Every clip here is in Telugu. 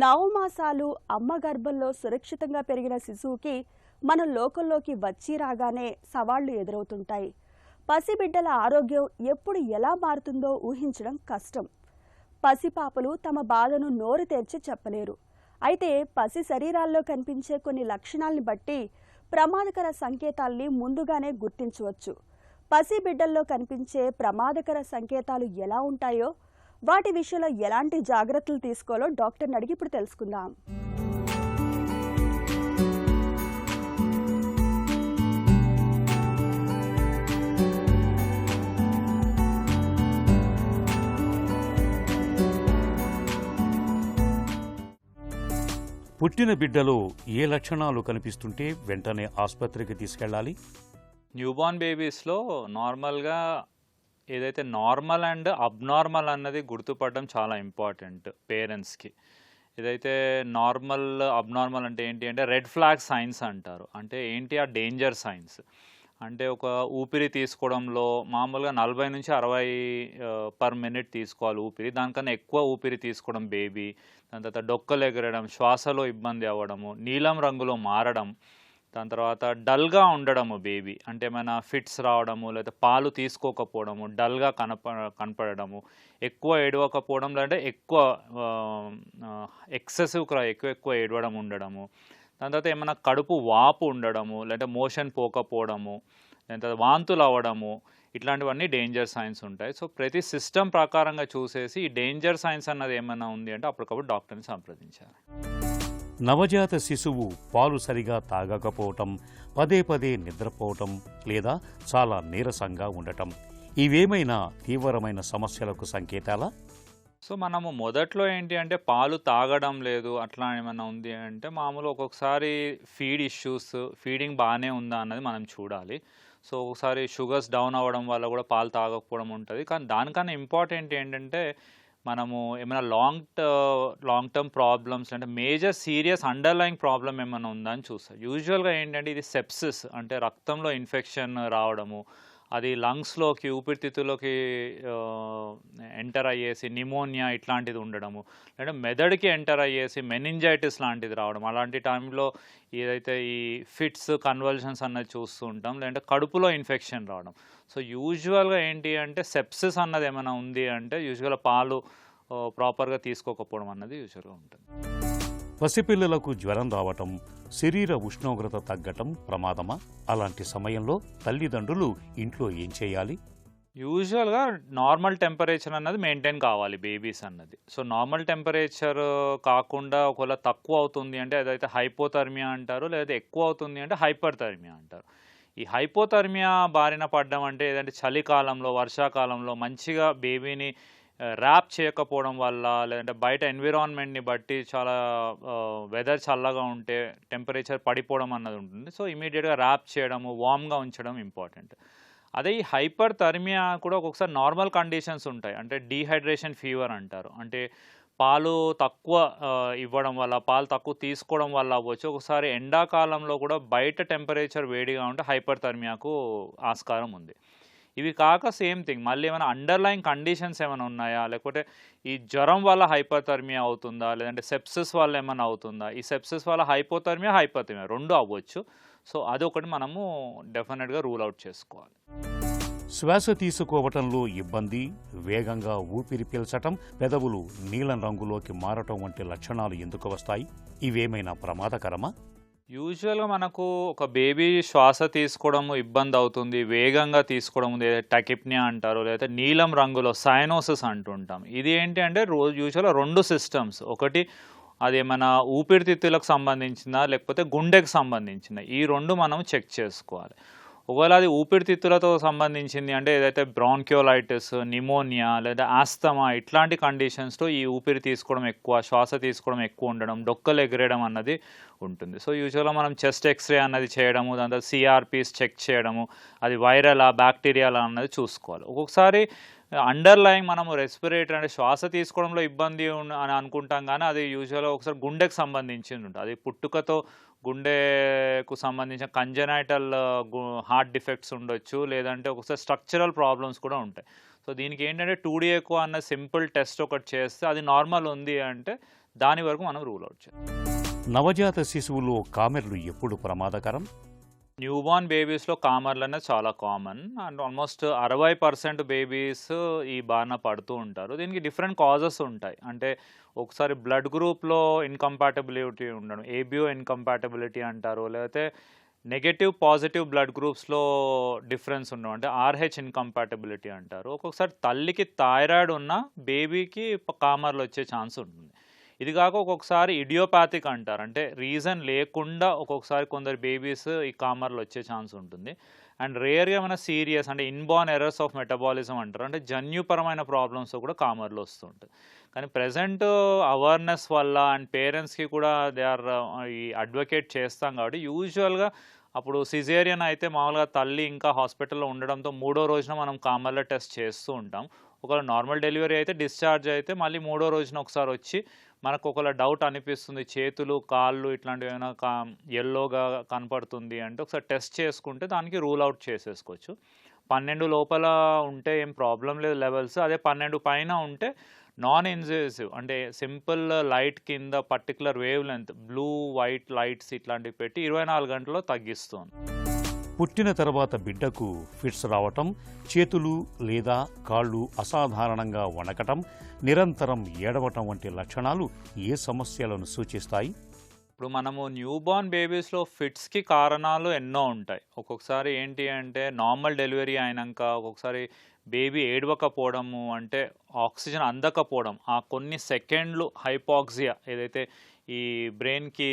నవమాసాలు అమ్మ గర్భంలో సురక్షితంగా పెరిగిన శిశువుకి మనం లోకంలోకి వచ్చి రాగానే సవాళ్లు ఎదురవుతుంటాయి. పసిబిడ్డల ఆరోగ్యం ఎప్పుడు ఎలా మారుతుందో ఊహించడం కష్టం. పసిపాపలు తమ బాధను నోరు తెరిచి చెప్పలేరు. అయితే పసి శరీరాల్లో కనిపించే కొన్ని లక్షణాల్ని బట్టి ప్రమాదకర సంకేతాల్ని ముందుగానే గుర్తించవచ్చు. పసిబిడ్డల్లో కనిపించే ప్రమాదకర సంకేతాలు ఎలా ఉంటాయో, వాటి విషయంలో ఎలాంటి జాగ్రత్తలు తీసుకోవాలో డాక్టర్ని అడిగి ఇప్పుడు తెలుసుకుందాం. పుట్టిన బిడ్డలో ఏ లక్షణాలు కనిపిస్తుంటే వెంటనే ఆసుపత్రికి తీసుకెళ్ళాలి? న్యూబార్న్ బేబీస్లో నార్మల్గా ఏదైతే నార్మల్ అండ్ అబ్నార్మల్ అన్నది గుర్తుపడడం చాలా ఇంపార్టెంట్ పేరెంట్స్కి. ఏదైతే నార్మల్ అబ్నార్మల్ అంటే ఏంటి అంటే రెడ్ ఫ్లాగ్ సైన్స్ అంటారు. అంటే ఏంటి ఆ డేంజర్ సైన్స్ అంటే ఒక ఊపిరి తీసుకోవడంలో మామూలుగా 40 నుంచి 60 పర్ మినిట్ తీసుకోవాలి ఊపిరి. దానికన్నా ఎక్కువ ఊపిరి తీసుకోవడం బేబీ, దాని తర్వాత డొక్కలు ఎగరడం, శ్వాసలో ఇబ్బంది అవ్వడము, నీలం రంగులో మారడం, దాని తర్వాత డల్గా ఉండడము బేబీ, అంటే ఏమైనా ఫిట్స్ రావడము, లేదా పాలు తీసుకోకపోవడము, డల్గా కనపడము, ఎక్కువ ఏడవకపోవడం, లేదంటే ఎక్కువ ఎక్సెసివ్ ఎక్కువ ఏడవడం ఉండడము, దాని తర్వాత ఏమైనా కడుపు వాపు ఉండడము, లేదంటే మోషన్ పోకపోవడము, దాని తర్వాత వాంతులు అవ్వడము, ఇట్లాంటివన్నీ డేంజర్ సైన్స్ ఉంటాయి. సో ప్రతి సిస్టమ్ ప్రకారంగా చూసేసి ఈ డేంజర్ సైన్స్ అన్నది ఏమైనా ఉంది అంటే అప్పటికప్పుడు డాక్టర్ని సంప్రదించాలి. నవజాత శిశువు పాలు సరిగా తాగకపోవటం, పదే పదే నిద్రపోవటం, లేదా చాలా నీరసంగా ఉండటం, ఇవేమైనా తీవ్రమైన సమస్యలకు సంకేతాలా? సో మనము మొదట్లో ఏంటి అంటే పాలు తాగడం లేదు అట్లా ఏమైనా ఉంది అంటే మామూలు ఒక్కొక్కసారి ఫీడ్ ఇష్యూస్, ఫీడింగ్ బాగానే ఉందా అన్నది మనం చూడాలి. సో ఒకసారి షుగర్స్ డౌన్ అవ్వడం వల్ల కూడా పాలు తాగకపోవడం ఉంటుంది. కానీ దానికన్నా ఇంపార్టెంట్ ఏంటంటే మనము ఏమైనా లాంగ్ టర్మ్ ప్రాబ్లమ్స్ అంటే మేజర్ సీరియస్ అండర్లయింగ్ ప్రాబ్లం ఏమైనా ఉందా అని చూస్తారు. యూజువల్గా ఏంటంటే ఇది సెప్సిస్ అంటే రక్తంలో ఇన్ఫెక్షన్ రావడము, అది లంగ్స్లోకి ఊపిరితిత్తుల్లోకి ఎంటర్ అయ్యేసి నిమోనియా ఇట్లాంటిది ఉండడము, లేదా మెదడుకి ఎంటర్ అయ్యేసి మెనింజైటిస్ లాంటిది రావడం, అలాంటి టైంలో ఏదైతే ఈ ఫిట్స్ కన్వల్షన్స్ అన్నది చూస్తూ ఉంటాం, లేదంటే కడుపులో ఇన్ఫెక్షన్ రావడం. సో యూజువల్గా ఏంటి అంటే సెప్సిస్ అన్నది ఏమైనా ఉంది అంటే యూజువల్గా పాలు ప్రాపర్గా తీసుకోకపోవడం అన్నది యూజువల్గా ఉంటుంది. పసిపిల్లలకు జ్వరం రావటం, శరీర ఉష్ణోగ్రత తగ్గటం ప్రమాదమా? అలాంటి సమయంలో తల్లిదండ్రులు ఇంట్లో ఏం చేయాలి? యూజువల్గా నార్మల్ టెంపరేచర్ అన్నది మెయింటైన్ కావాలి బేబీస్ అన్నది. సో నార్మల్ టెంపరేచర్ కాకుండా ఒకవేళ తక్కువ అవుతుంది అంటే అదైతే హైపోథర్మియా అంటారు, లేదా ఎక్కువ అవుతుంది అంటే హైపర్థర్మియా అంటారు. ఈ హైపోథర్మియా బారిన పడడం అంటే ఏదంటే చలికాలంలో, వర్షాకాలంలో మంచిగా బేబీని ర్యాప్ చేయకపోవడం వల్ల, లేదంటే బయట ఎన్విరాన్మెంట్ని బట్టి చాలా వెదర్ చల్లగా ఉంటే టెంపరేచర్ పడిపోవడం అన్నది ఉంటుంది. సో ఇమీడియట్గా ర్యాప్ చేయడము, వామ్గా ఉంచడం ఇంపార్టెంట్. అదే ఈ హైపర్ థర్మియా కూడా ఒక్కొక్కసారి నార్మల్ కండిషన్స్ ఉంటాయి. అంటే డీహైడ్రేషన్ ఫీవర్ అంటారు. అంటే పాలు తక్కువ ఇవ్వడం వల్ల, పాలు తక్కువ తీసుకోవడం వల్ల అవ్వచ్చు. ఒకసారి ఎండాకాలంలో కూడా బయట టెంపరేచర్ వేడిగా ఉంటే హైపర్ థర్మియాకు ఆస్కారం ఉంది. ఇవి కాక సేమ్ థింగ్ మళ్ళీ ఏమైనా అండర్లయింగ్ కండిషన్స్ ఏమైనా ఉన్నాయా, లేకపోతే ఈ జ్వరం వల్ల హైపోథర్మియా అవుతుందా, లేదంటే సెప్సిస్ వల్ల ఏమైనా అవుతుందా, ఈ సెప్సిస్ వల్ల హైపోథర్మియా, హైపోథర్మియా రెండు అవ్వచ్చు. సో అదొకటి మనము డెఫినెట్గా రూల్ అవుట్ చేసుకోవాలి. శ్వాస తీసుకోవటంలో ఇబ్బంది, వేగంగా ఊపిరి పీల్చటం, పెదవులు నీలం రంగులోకి మారటం వంటి లక్షణాలు ఎందుకు వస్తాయి? ఇవేమైనా ప్రమాదకరమా? యూజువల్గా మనకు ఒక బేబీ శ్వాస తీసుకోవడం ఇబ్బంది అవుతుంది, వేగంగా తీసుకోవడం ఉంది, టకిప్నియా అంటారు, లేదా నీలం రంగులో సైనోసిస్ అంటుంటాం. ఇది ఏంటి అంటే యూజువల్గా రెండు సిస్టమ్స్, ఒకటి అది ఏమైనా ఊపిరితిత్తులకు సంబంధించిందా లేకపోతే గుండెకు సంబంధించిందా, ఈ రెండు మనం చెక్ చేసుకోవాలి. ఒకవేళ అది ఊపిరితిత్తులతో సంబంధించింది అంటే ఏదైతే బ్రాంక్యోలైటిస్, నిమోనియా లేదా ఆస్తమా ఇట్లాంటి కండిషన్స్లో ఈ ఊపిరి తీసుకోవడం ఎక్కువ, శ్వాస తీసుకోవడం ఎక్కువ ఉండడం, డొక్కలు ఎగరేయడం అన్నది ఉంటుంది. సో యూజువల్గా మనం చెస్ట్ ఎక్స్రే అన్నది చేయడము, దాని తర్వాత సిఆర్పీస్ చెక్ చేయడము, అది వైరలా బ్యాక్టీరియాలా అన్నది చూసుకోవాలి. ఒక్కొక్కసారి అండర్లయింగ్ మనము రెస్పిరేటరీ అంటే శ్వాస తీసుకోవడంలో ఇబ్బంది అని అనుకుంటాం, కానీ అది యూజువల్గా ఒకసారి గుండెకు సంబంధించింది ఉంటుంది. అది పుట్టుకతో గుండెకు సంబంధించిన కంజనైటల్ హార్ట్ డిఫెక్ట్స్ ఉండొచ్చు, లేదంటే ఒకసారి స్ట్రక్చరల్ ప్రాబ్లమ్స్ కూడా ఉంటాయి. సో దీనికి ఏంటంటే 2D ఎకో అన్న సింపుల్ టెస్ట్ ఒకటి చేస్తే అది నార్మల్ ఉంది అంటే దాని వరకు మనం రూల్ అవుట్ చేయాలి. నవజాత శిశువులో కామెర్లు ఎప్పుడు ప్రమాదకరం? న్యూబార్న్ బేబీస్లో కామర్లు అనేది చాలా కామన్ అండ్ ఆల్మోస్ట్ 60% బేబీస్ ఈ బారిన పడుతూ ఉంటారు. దీనికి డిఫరెంట్ కాజెస్ ఉంటాయి. అంటే ఒకసారి బ్లడ్ గ్రూప్లో ఇన్కంపాటబిలిటీ ఉండడం, ఏబిఓ ఇన్కంపాటబిలిటీ అంటారు, లేకపోతే నెగటివ్ పాజిటివ్ బ్లడ్ గ్రూప్స్లో డిఫరెన్స్ ఉండడం, అంటే ఆర్హెచ్ ఇన్కంపాటబిలిటీ అంటారు. ఒక్కొక్కసారి తల్లికి థైరాయిడ్ ఉన్న బేబీకి కామర్లు వచ్చే ఛాన్స్ ఉంటుంది. ఇది కాక ఒక్కొక్కసారి ఇడియోపాథిక్ అంటారు, అంటే రీజన్ లేకుండా ఒక్కొక్కసారి కొందరు బేబీస్ ఈ కామర్లు వచ్చే ఛాన్స్ ఉంటుంది. అండ్ రేర్గా మన సీరియస్ అంటే ఇన్బార్న్ ఎర్రర్స్ ఆఫ్ మెటబాలిజం అంటారు, అంటే జన్యుపరమైన ప్రాబ్లమ్స్ కూడా కామర్లు వస్తుంటాయి. కానీ ప్రజెంట్ అవేర్నెస్ వల్ల అండ్ పేరెంట్స్కి కూడా దే ఆర్ ఈ అడ్వకేట్ చేస్తాం కాబట్టి యూజువల్గా అప్పుడు సిజేరియన్ అయితే మామూలుగా తల్లి ఇంకా హాస్పిటల్లో ఉండడంతో 3వ రోజున మనం కామర్ల టెస్ట్ చేస్తూ ఉంటాం. ఒకవేళ నార్మల్ డెలివరీ అయితే డిశ్చార్జ్ అయితే మళ్ళీ 3వ రోజున ఒకసారి వచ్చి మనకు ఒకవేళ డౌట్ అనిపిస్తుంది చేతులు కాళ్ళు ఇట్లాంటివి ఏమైనా ఎల్లోగా కనపడుతుంది అంటే ఒకసారి టెస్ట్ చేసుకుంటే దానికి రూల్ అవుట్ చేసేసుకోవచ్చు. 12 లోపల ఉంటే ఏం ప్రాబ్లం లేదు లెవెల్స్. అదే 12 పైన ఉంటే నాన్ ఇన్వేసివ్ అంటే సింపుల్ లైట్ కింద particular wave length blue white lights ఇట్లాంటివి పెట్టి 24 గంటల్లో తగ్గిస్తుంది. పుట్టిన తర్వాత బిడ్డకు ఫిట్స్ రావటం, చేతులు లేదా కాళ్ళు అసాధారణంగా వణకటం, నిరంతరం ఏడవటం వంటి లక్షణాలు ఏ సమస్యలను సూచిస్తాయి? ఇప్పుడు మనము న్యూబార్న్ బేబీస్లో ఫిట్స్కి కారణాలు ఎన్నో ఉంటాయి. ఒక్కొక్కసారి ఏంటి అంటే నార్మల్ డెలివరీ అయినాక ఒక్కొక్కసారి బేబీ ఏడవకపోవడము, అంటే ఆక్సిజన్ అందకపోవడం, ఆ కొన్ని సెకండ్లు హైపాక్సియా ఏదైతే ఈ బ్రెయిన్కి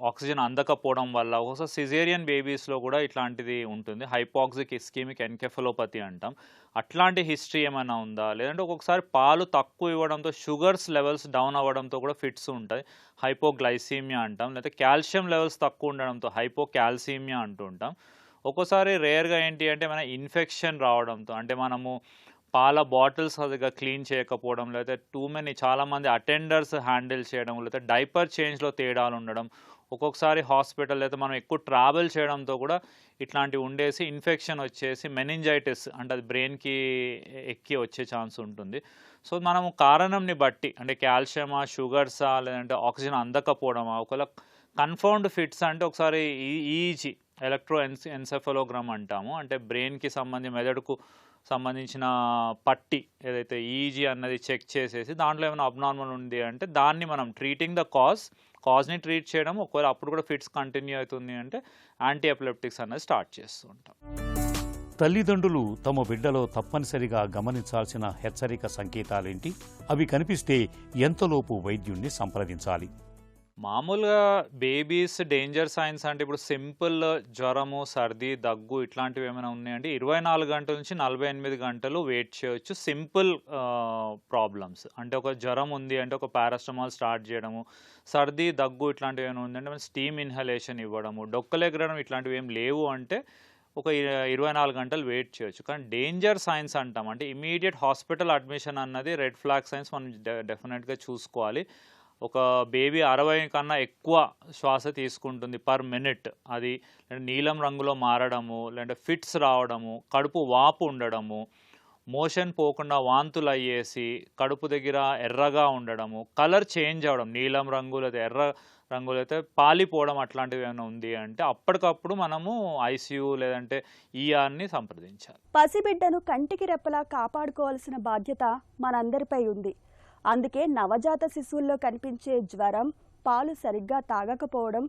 ఆక్సిజన్ అందకపోవడం వల్ల ఒకసారి సిజేరియన్ బేబీస్లో కూడా ఇట్లాంటిది ఉంటుంది. హైపాక్సిక్ ఇస్కీమిక్ ఎన్కెఫలోపతి అంటాం. అట్లాంటి హిస్టరీ ఏమైనా ఉందా, లేదంటే ఒక్కొక్కసారి పాలు తక్కువ ఇవ్వడంతో షుగర్స్ లెవెల్స్ డౌన్ అవ్వడంతో కూడా ఫిట్స్ ఉంటాయి, హైపోగ్లైసీమియా అంటాం. లేకపోతే కాల్షియం లెవెల్స్ తక్కువ ఉండడంతో హైపోకాల్సీమియా అంటూ ఉంటాం. ఒక్కోసారి రేర్గా ఏంటి అంటే మన ఇన్ఫెక్షన్ రావడంతో, అంటే మనము పాల బాటిల్స్ అదిగా క్లీన్ చేయకపోవడం, లేకపోతే టూ మెనీ చాలామంది అటెండర్స్ హ్యాండిల్ చేయడం, లేకపోతే డైపర్ చేంజ్లో తేడాలు ఉండడం, ఒక్కొక్కసారి హాస్పిటల్ లేదా మనం ఎక్కువ ట్రావెల్ చేయడంతో కూడా ఇట్లాంటివి ఉండేసి ఇన్ఫెక్షన్ వచ్చేసి మెనింజైటిస్ అంటే అది బ్రెయిన్కి ఎక్కి వచ్చే ఛాన్స్ ఉంటుంది. సో మనము కారణంని బట్టి అంటే కాల్షియమా, షుగర్సా, లేదంటే ఆక్సిజన్ అందకపోవడమా, ఒకవేళ కన్ఫర్మ్డ్ ఫిట్స్ అంటే ఒకసారి ఈజీ ఎలక్ట్రో ఎన్సెఫలోగ్రామ్ అంటాము, అంటే బ్రెయిన్కి సంబంధించి మెదడుకు సంబంధించిన పట్టి ఏదైతే ఈజీ అన్నది చెక్ చేసేసి దాంట్లో ఏమైనా అబ్నార్మల్ ఉంది అంటే దాన్ని మనం ట్రీటింగ్ ద కాజ్ని ట్రీట్ చేయడం, ఒకవేళ అప్పుడు కూడా ఫిట్స్ కంటిన్యూ అవుతుంది అంటే యాంటీ ఎపిలెప్టిక్స్ అన్నది స్టార్ట్ చేస్తూ ఉంటాం. తల్లిదండ్రులు తమ బిడ్డలో తప్పనిసరిగా గమనించాల్సిన హెచ్చరిక సంకేతాలేంటి? అవి కనిపిస్తే ఎంతలోపు వైద్యుణ్ణి సంప్రదించాలి? మామూలుగా బేబీస్ డేంజర్ సైన్స్ అంటే ఇప్పుడు సింపుల్ జ్వరము, సర్ది, దగ్గు ఇట్లాంటివి ఏమైనా ఉన్నాయంటే 24 గంటల నుంచి 48 గంటలు వెయిట్ చేయొచ్చు. సింపుల్ ప్రాబ్లమ్స్ అంటే ఒక జ్వరం ఉంది అంటే ఒక పారాస్టమాల్ స్టార్ట్ చేయడము, సర్ది, దగ్గు ఇట్లాంటివి ఏమైనా ఉందంటే మనం స్టీమ్ ఇన్హలేషన్ ఇవ్వడము, డొక్కలెగరడం ఇట్లాంటివి ఏం లేవు అంటే ఒక 24 గంటలు వెయిట్ చేయొచ్చు. కానీ డేంజర్ సైన్స్ అంటాం అంటే ఇమీడియట్ హాస్పిటల్ అడ్మిషన్ అన్నది రెడ్ ఫ్లాగ్ సైన్స్ మనం డెఫినెట్గా చూసుకోవాలి. ఒక బేబీ 60 కన్నా ఎక్కువ శ్వాస తీసుకుంటుంది పర్ మినిట్, అది నీలం రంగులో మారడము, లేదంటే ఫిట్స్ రావడము, కడుపు వాపు ఉండడము, మోషన్ పోకుండా వాంతులు అయ్యేసి కడుపు దగ్గర ఎర్రగా ఉండడము, కలర్ చేంజ్ అవ్వడం, నీలం రంగు లేదా ఎర్ర రంగులు అయితే పాలిపోవడం అట్లాంటివి ఏమైనా ఉంది అంటే అప్పటికప్పుడు మనము ఐసీయూ లేదంటే ఈఆర్ని సంప్రదించాలి. పసిబిడ్డను కంటికి రెప్పలా కాపాడుకోవాల్సిన బాధ్యత మనందరిపై ఉంది. అందుకే నవజాత శిశువుల్లో కనిపించే జ్వరం, పాలు సరిగ్గా తాగకపోవడం,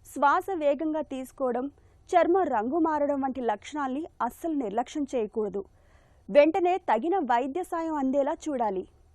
శ్వాస వేగంగా తీసుకోవడం, చర్మం రంగు మారడం వంటి లక్షణాల్ని అస్సలు నిర్లక్ష్యం చేయకూడదు. వెంటనే తగిన వైద్య సాయం అందేలా చూడాలి.